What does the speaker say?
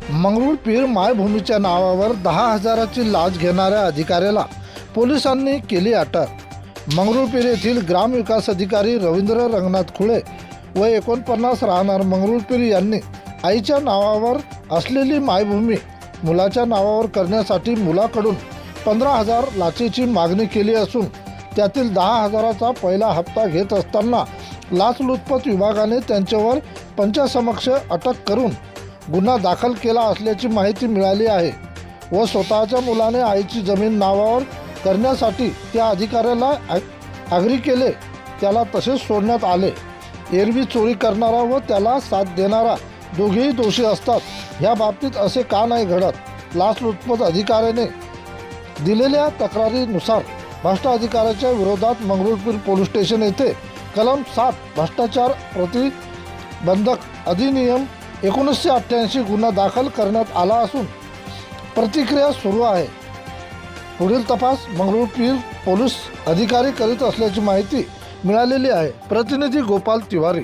मंगरुळपीर मायभूमीच्या नावावर 10,000ची लाच घेणाऱ्या अधिकाऱ्याला पोलिसांनी केली अटक। मंगरुळपीर येथील ग्रामविकास अधिकारी रवींद्र रंगनाथ खुळे वय 49 राहणार मंगरुळपीर यांनी आईच्या नावावर असलेली मायभूमी मुलाच्या नावावर करण्यासाठी मुलाकडून 15,000 लाचेची मागणी केली असून त्यातील 10,000चा पहिला हप्ता घेत असताना लाचलुचपत विभागाने त्यांच्यावर पंचासमक्ष अटक करून गुन्हा दाखल केला असल्याची माहिती मिळाली आहे व स्वतःच्या मुलाने आईची जमीन नावावर करण्यासाठी त्या अधिकाऱ्याला आग्रह केले, त्याला तसेच सोडण्यात आले। एरवी चोरी करणारा व त्याला साथ देणारा दोघेही दोषी असतात। ह्या बाबतीत असे का नाही घडत? लाचलुचपत अधिकाऱ्याने दिलेल्या तक्रारीनुसार भ्रष्ट अधिकाऱ्याच्या विरोधात मंगरुळपीर पोलीस स्टेशन येथे कलम 7 भ्रष्टाचार प्रतिबंधक अधिनियम 1988 गुन्हा दाखल करण्यात आला असून प्रतिक्रिया सुरू आहे। पुढील तपास मंगरुळपीर पोलीस अधिकारी करीत असल्याची माहिती मिळालेली आहे। प्रतिनिधी गोपाल तिवारी।